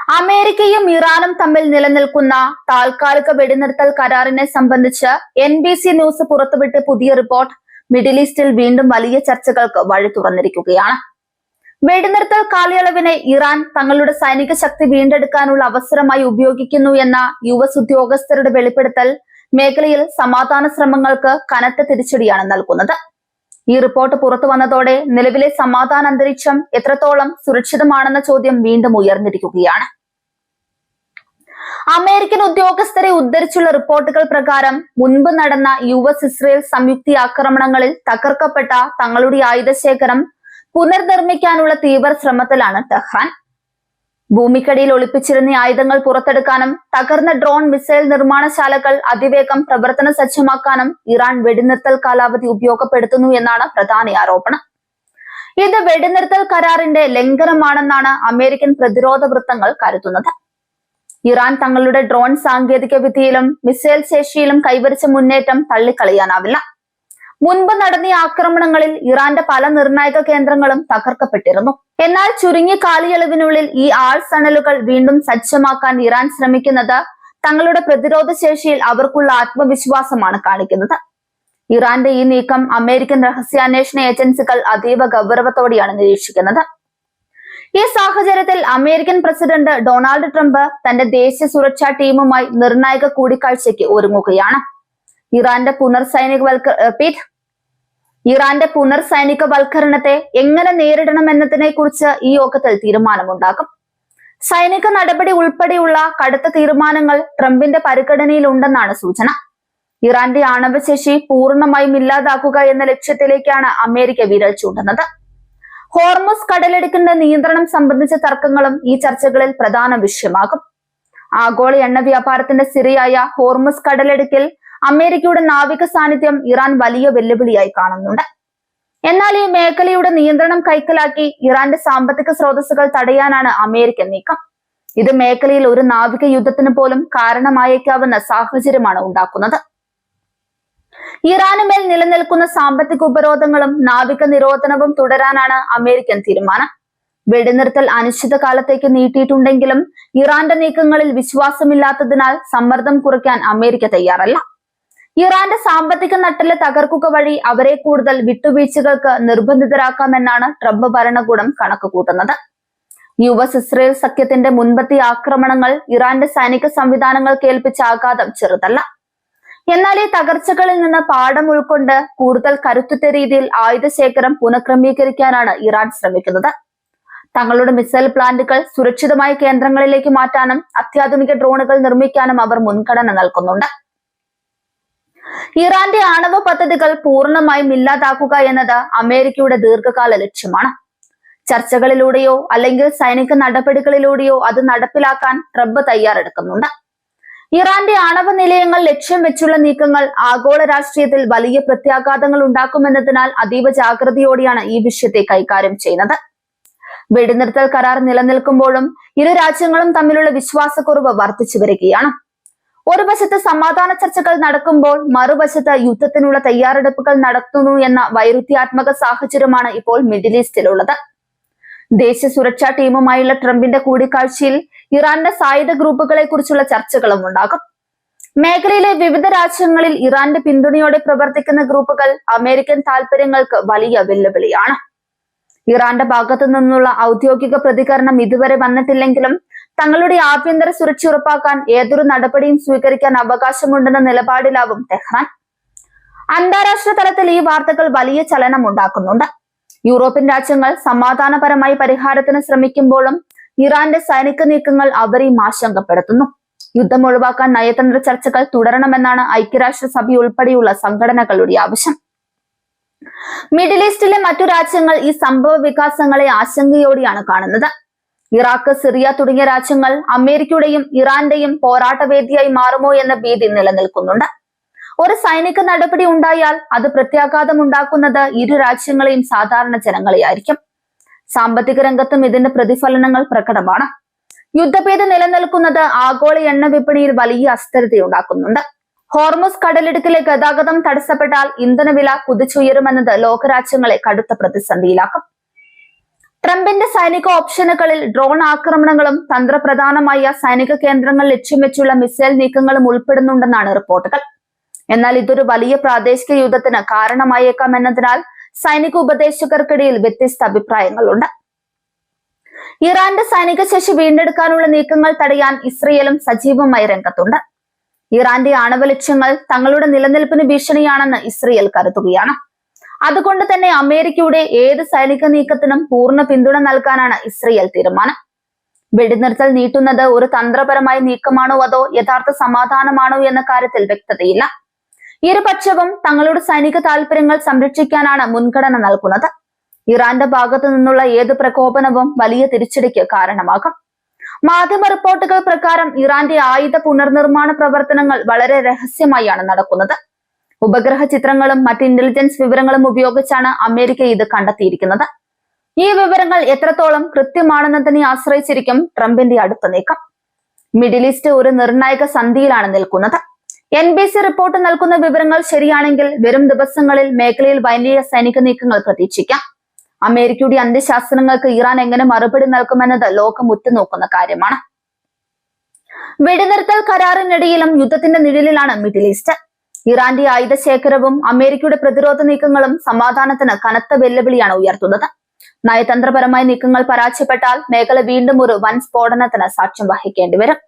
അമേരിക്കയും ഇറാനും തമ്മിൽ നിലനിൽക്കുന്ന താൽക്കാലിക വെടിനിർത്തൽ കരാറിനെ സംബന്ധിച്ച് NBC ന്യൂസ് പുറത്തുവിട്ട പുതിയ റിപ്പോർട്ട് മിഡിൽ ഈസ്റ്റിൽ വീണ്ടും വലിയ ചർച്ചകൾക്ക് വഴി തുറന്നിരിക്കുകയാണ്. വെടിനിർത്തൽ കാലയളവിനെ ഇറാൻ തങ്ങളുടെ സൈനിക ശക്തി വീണ്ടെടുക്കാനുള്ള അവസരമായി ഉപയോഗിക്കുന്നു എന്ന US ഉദ്യോഗസ്ഥരുടെ വെളിപ്പെടുത്തൽ മേഖലയിൽ സമാധാന ശ്രമങ്ങൾക്ക് കനത്ത തിരിച്ചടിയാണ് നൽകുന്നത്. ഈ റിപ്പോർട്ട് പുറത്തു വന്നതോടെ നിലവിലെ സമാധാന അന്തരീക്ഷം എത്രത്തോളം സുരക്ഷിതമാണെന്ന ചോദ്യം വീണ്ടും ഉയർന്നിരിക്കുകയാണ്. അമേരിക്കൻ ഉദ്യോഗസ്ഥരെ ഉദ്ധരിച്ചുള്ള റിപ്പോർട്ടുകൾ പ്രകാരം മുൻപ് നടന്ന US-ഇസ്രയേൽ സംയുക്ത ആക്രമണങ്ങളിൽ തകർക്കപ്പെട്ട തങ്ങളുടെ ആയുധശേഖരം പുനർനിർമ്മിക്കാനുള്ള തീവ്ര ശ്രമത്തിലാണ് ടെഹ്റാൻ. ഭൂമിക്കടിയിൽ ഒളിപ്പിച്ചിരുന്ന ആയുധങ്ങൾ പുറത്തെടുക്കാനും തകർന്ന ഡ്രോൺ മിസൈൽ നിർമ്മാണശാലകൾ അതിവേഗം പ്രവർത്തന സജ്ജമാക്കാനും ഇറാൻ വെടിനിർത്തൽ കാലാവധി ഉപയോഗപ്പെടുത്തുന്നു എന്നാണ് പ്രധാന ആരോപണം. ഇത് വെടിനിർത്തൽ കരാറിന്റെ ലംഘനമാണെന്നാണ് അമേരിക്കൻ പ്രതിരോധ വൃത്തങ്ങൾ കരുതുന്നത്. ഇറാൻ തങ്ങളുടെ ഡ്രോൺ സാങ്കേതിക വിദ്യയിലും മിസൈൽ ശേഷിയിലും കൈവരിച്ച മുന്നേറ്റം തള്ളിക്കളയാനാവില്ല. മുൻപ് നടന്ന ആക്രമണങ്ങളിൽ ഇറാന്റെ പല നിർണായക കേന്ദ്രങ്ങളും തകർക്കപ്പെട്ടിരുന്നു. എന്നാൽ ചുരുങ്ങിയ കാലയളവിനുള്ളിൽ ഈ ആഴ്സണലുകൾ വീണ്ടും സജ്ജമാക്കാൻ ഇറാൻ ശ്രമിക്കുന്നത് തങ്ങളുടെ പ്രതിരോധ ശേഷിയിൽ അവർക്കുള്ള ആത്മവിശ്വാസമാണ് കാണിക്കുന്നത്. ഇറാന്റെ ഈ നീക്കം അമേരിക്കൻ രഹസ്യാന്വേഷണ ഏജൻസികൾ അതീവ ഗൗരവത്തോടെയാണ് നിരീക്ഷിക്കുന്നത്. ഈ സാഹചര്യത്തിൽ അമേരിക്കൻ പ്രസിഡന്റ് ഡൊണാൾഡ് ട്രംപ് തന്റെ ദേശീയ സുരക്ഷാ ടീമുമായി നിർണായക കൂടിക്കാഴ്ചയ്ക്ക് ഒരുങ്ങുകയാണ്. ഇറാന്റെ പുനർസൈനികവൽക്കരണത്തെ എങ്ങനെ നേരിടണമെന്നതിനെ കുറിച്ച് ഈ യോഗത്തിൽ തീരുമാനമുണ്ടാകും. സൈനിക നടപടി ഉൾപ്പെടെയുള്ള കടുത്ത തീരുമാനങ്ങൾ ട്രംപിന്റെ പരിഗണനയിലുണ്ടെന്നാണ് സൂചന. ഇറാന്റെ ആണവശേഷി പൂർണ്ണമായും ഇല്ലാതാക്കുക എന്ന ലക്ഷ്യത്തിലേക്കാണ് അമേരിക്ക വിരൽ ചൂണ്ടുന്നത്. ഹോർമുസ് കടലിടുക്കിന്റെ നിയന്ത്രണം സംബന്ധിച്ച തർക്കങ്ങളും ഈ ചർച്ചകളിൽ പ്രധാന വിഷയമാകും. ആഗോള എണ്ണ വ്യാപാരത്തിന്റെ സിരയായ ഹോർമുസ് കടലിടുക്കിൽ അമേരിക്കയുടെ നാവിക സാന്നിധ്യം ഇറാൻ വലിയ വെല്ലുവിളിയായി കാണുന്നുണ്ട്. എന്നാൽ ഈ മേഖലയുടെ നിയന്ത്രണം കൈക്കലാക്കി ഇറാന്റെ സാമ്പത്തിക സ്രോതസ്സുകൾ തടയാനാണ് അമേരിക്കൻ നീക്കം. ഇത് മേഖലയിൽ ഒരു നാവിക യുദ്ധത്തിന് പോലും കാരണമായേക്കാവുന്ന സാഹചര്യമാണ് ഉണ്ടാക്കുന്നത്. ഇറാനുമേൽ നിലനിൽക്കുന്ന സാമ്പത്തിക ഉപരോധങ്ങളും നാവിക നിരോധനവും തുടരാനാണ് അമേരിക്കൻ തീരുമാനം. വെടിനിർത്തൽ അനിശ്ചിതകാലത്തേക്ക് നീട്ടിയിട്ടുണ്ടെങ്കിലും ഇറാന്റെ നീക്കങ്ങളിൽ വിശ്വാസമില്ലാത്തതിനാൽ സമ്മർദ്ദം കുറയ്ക്കാൻ അമേരിക്ക തയ്യാറല്ല. ഇറാന്റെ സാമ്പത്തിക നട്ടെല്ല് തകർക്കുക വഴി അവരെ കൂടുതൽ വിട്ടുവീഴ്ചകൾക്ക് നിർബന്ധിതരാക്കാമെന്നാണ് ട്രംപ് ഭരണകൂടം കണക്കുകൂട്ടുന്നത്. US-ഇസ്രയേൽ സഖ്യത്തിന്റെ മുൻപത്തെ ആക്രമണങ്ങൾ ഇറാന്റെ സൈനിക സംവിധാനങ്ങൾ കേൾപ്പിച്ച ആഘാതം ചെറുതല്ല. എന്നാൽ ഈ തകർച്ചകളിൽ നിന്ന് പാഠം ഉൾക്കൊണ്ട് കൂടുതൽ കരുത്തുറ്റ രീതിയിൽ ആയുധശേഖരം പുനഃക്രമീകരിക്കാനാണ് ഇറാൻ ശ്രമിക്കുന്നത്. തങ്ങളുടെ മിസൈൽ പ്ലാന്റുകൾ സുരക്ഷിതമായ കേന്ദ്രങ്ങളിലേക്ക് മാറ്റാനും അത്യാധുനിക ഡ്രോണുകൾ നിർമ്മിക്കാനും അവർ മുൻഗണന നൽകുന്നുണ്ട്. ഇറാന്റെ ആണവ പദ്ധതികൾ പൂർണ്ണമായും ഇല്ലാതാക്കുക എന്നത് അമേരിക്കയുടെ ദീർഘകാല ലക്ഷ്യമാണ്. ചർച്ചകളിലൂടെയോ അല്ലെങ്കിൽ സൈനിക നടപടികളിലൂടെയോ അത് നടപ്പിലാക്കാൻ ട്രംപ് തയ്യാറെടുക്കുന്നുണ്ട്. ഇറാന്റെ ആണവ നിലയങ്ങൾ ലക്ഷ്യം വെച്ചുള്ള നീക്കങ്ങൾ ആഗോള രാഷ്ട്രീയത്തിൽ വലിയ പ്രത്യാഘാതങ്ങൾ ഉണ്ടാക്കുമെന്നതിനാൽ അതീവ ജാഗ്രതയോടെയാണ് ഈ വിഷയത്തെ കൈകാര്യം ചെയ്യുന്നത്. വെടിനിർത്തൽ കരാർ നിലനിൽക്കുമ്പോഴും ഇരു രാജ്യങ്ങളും തമ്മിലുള്ള വിശ്വാസക്കുറവ് വർദ്ധിച്ചു വരികയാണ്. ഒരു വശത്ത് സമാധാന ചർച്ചകൾ നടക്കുമ്പോൾ മറുവശത്ത് യുദ്ധത്തിനുള്ള തയ്യാറെടുപ്പുകൾ നടത്തുന്നു എന്ന വൈരുദ്ധ്യാത്മക സാഹചര്യമാണ് ഇപ്പോൾ മിഡിൽ ഈസ്റ്റിലുള്ളത്. ദേശീയ സുരക്ഷാ ടീമുമായുള്ള ട്രംപിന്റെ കൂടിക്കാഴ്ചയിൽ ഇറാന്റെ സായുധ ഗ്രൂപ്പുകളെ കുറിച്ചുള്ള ചർച്ചകളും ഉണ്ടാകും. മേഖലയിലെ വിവിധ രാജ്യങ്ങളിൽ ഇറാന്റെ പിന്തുണയോടെ പ്രവർത്തിക്കുന്ന ഗ്രൂപ്പുകൾ അമേരിക്കൻ താൽപര്യങ്ങൾക്ക് വലിയ വെല്ലുവിളിയാണ്. ഇറാന്റെ ഭാഗത്തു നിന്നുള്ള ഔദ്യോഗിക പ്രതികരണം ഇതുവരെ വന്നിട്ടില്ലെങ്കിലും തങ്ങളുടെ ആഭ്യന്തര സുരക്ഷ ഉറപ്പാക്കാൻ ഏതൊരു നടപടിയും സ്വീകരിക്കാൻ അവകാശമുണ്ടെന്ന നിലപാടിലാവും ടെഹ്റാൻ. അന്താരാഷ്ട്ര തലത്തിൽ ഈ വാർത്തകൾ വലിയ ചലനം ഉണ്ടാക്കുന്നുണ്ട്. യൂറോപ്യൻ രാജ്യങ്ങൾ സമാധാനപരമായി പരിഹാരത്തിന് ശ്രമിക്കുമ്പോഴും ഇറാന്റെ സൈനിക നീക്കങ്ങൾ അവരെയും ആശങ്കപ്പെടുത്തുന്നു. യുദ്ധം ഒഴിവാക്കാൻ നയതന്ത്ര ചർച്ചകൾ തുടരണമെന്നാണ് ഐക്യരാഷ്ട്രസഭ ഉൾപ്പെടെയുള്ള സംഘടനകളുടെ ആവശ്യം. മിഡിൽ ഈസ്റ്റിലെ മറ്റു രാജ്യങ്ങൾ ഈ സംഭവ വികാസങ്ങളെ ആശങ്കയോടെയാണ് കാണുന്നത്. ഇറാഖ്, സിറിയ തുടങ്ങിയ രാജ്യങ്ങൾ അമേരിക്കയുടെയും ഇറാന്റെയും പോരാട്ടവേദിയായി മാറുമോ എന്ന ഭീതി നിലനിൽക്കുന്നുണ്ട്. ഒരു സൈനിക നടപടി ഉണ്ടായാൽ അത് പ്രത്യാഘാതം ഉണ്ടാക്കുന്നത് ഇരു രാജ്യങ്ങളെയും സാധാരണ ജനങ്ങളെയായിരിക്കും. സാമ്പത്തിക രംഗത്തും ഇതിന്റെ പ്രതിഫലനങ്ങൾ പ്രകടമാണ്. യുദ്ധഭീതി നിലനിൽക്കുന്നത് ആഗോള എണ്ണ വിപണിയിൽ വലിയ അസ്ഥിരതയുണ്ടാക്കുന്നുണ്ട്. ഹോർമുസ് കടലിടുക്കിലെ ഗതാഗതം തടസ്സപ്പെട്ടാൽ ഇന്ധനവില കുതിച്ചുയരുമെന്നത് ലോകരാജ്യങ്ങളെ കടുത്ത പ്രതിസന്ധിയിലാക്കും. ട്രംപിന്റെ സൈനിക ഓപ്ഷനുകളിൽ ഡ്രോൺ ആക്രമണങ്ങളും തന്ത്രപ്രധാനമായ സൈനിക കേന്ദ്രങ്ങൾ ലക്ഷ്യം വെച്ചുള്ള മിസൈൽ നീക്കങ്ങളും ഉൾപ്പെടുന്നുണ്ടെന്നാണ് റിപ്പോർട്ടുകൾ. എന്നാൽ ഇതൊരു വലിയ പ്രാദേശിക യുദ്ധത്തിന് കാരണമായേക്കാം എന്നതിനാൽ സൈനിക ഉപദേശകർക്കിടയിൽ വ്യത്യസ്ത അഭിപ്രായങ്ങളുണ്ട്. ഇറാന്റെ സൈനിക ശേഷി വീണ്ടെടുക്കാനുള്ള നീക്കങ്ങൾ തടയാൻ ഇസ്രയേലും സജീവമായി രംഗത്തുണ്ട്. ഇറാന്റെ ആണവ ലക്ഷ്യങ്ങൾ തങ്ങളുടെ നിലനിൽപ്പിന് ഭീഷണിയാണെന്ന് ഇസ്രയേൽ കരുതുകയാണ്. അതുകൊണ്ട് തന്നെ അമേരിക്കയുടെ ഏത് സൈനിക നീക്കത്തിനും പൂർണ്ണ പിന്തുണ നൽകാനാണ് ഇസ്രയേൽ തീരുമാനം. വെടിനിർത്തൽ നീട്ടുന്നത് ഒരു തന്ത്രപരമായ നീക്കമാണോ അതോ യഥാർത്ഥ സമാധാനമാണോ എന്ന കാര്യത്തിൽ വ്യക്തതയില്ല. ഇരുപക്ഷവും തങ്ങളുടെ സൈനിക താൽപര്യങ്ങൾ സംരക്ഷിക്കാനാണ് മുൻഗണന നൽകുന്നത്. ഇറാന്റെ ഭാഗത്തു നിന്നുള്ള ഏത് പ്രകോപനവും വലിയ തിരിച്ചടിക്ക് കാരണമാകും. മാധ്യമ റിപ്പോർട്ടുകൾ പ്രകാരം ഇറാന്റെ ആയുധ പുനർനിർമ്മാണ പ്രവർത്തനങ്ങൾ വളരെ രഹസ്യമായാണ് നടക്കുന്നത്. ഉപഗ്രഹ ചിത്രങ്ങളും മറ്റ് ഇന്റലിജൻസ് വിവരങ്ങളും ഉപയോഗിച്ചാണ് അമേരിക്ക ഇത് കണ്ടെത്തിയിരിക്കുന്നത്. ഈ വിവരങ്ങൾ എത്രത്തോളം കൃത്യമാണെന്നതിനെ ആശ്രയിച്ചിരിക്കും ട്രംപിന്റെ അടുത്ത നീക്കം. മിഡിൽ ഈസ്റ്റ് ഒരു നിർണായക സന്ധിയിലാണ് നിൽക്കുന്നത്. NBC റിപ്പോർട്ട് നൽകുന്ന വിവരങ്ങൾ ശരിയാണെങ്കിൽ വരും ദിവസങ്ങളിൽ മേഖലയിൽ വലിയ സൈനിക നീക്കങ്ങൾ പ്രതീക്ഷിക്കാം. അമേരിക്കയുടെ അന്ത്യശാസ്ത്രങ്ങൾക്ക് ഇറാൻ എങ്ങനെ മറുപടി നൽകുമെന്നത് ലോകം ഉറ്റുനോക്കുന്ന കാര്യമാണ്. വെടിനിർത്തൽ കരാറിനിടയിലും യുദ്ധത്തിന്റെ നിഴലിലാണ് മിഡിൽ ഈസ്റ്റ്. ഇറാന്റെ ആയുധ ശേഖരവും അമേരിക്കയുടെ പ്രതിരോധ നീക്കങ്ങളും സമാധാനത്തിന് കനത്ത വെല്ലുവിളിയാണ് ഉയർത്തുന്നത്. നയതന്ത്രപരമായ നീക്കങ്ങൾ പരാജയപ്പെട്ടാൽ മേഖല വീണ്ടും ഒരു വൻ സ്ഫോടനത്തിന് സാക്ഷ്യം വഹിക്കേണ്ടി വരും.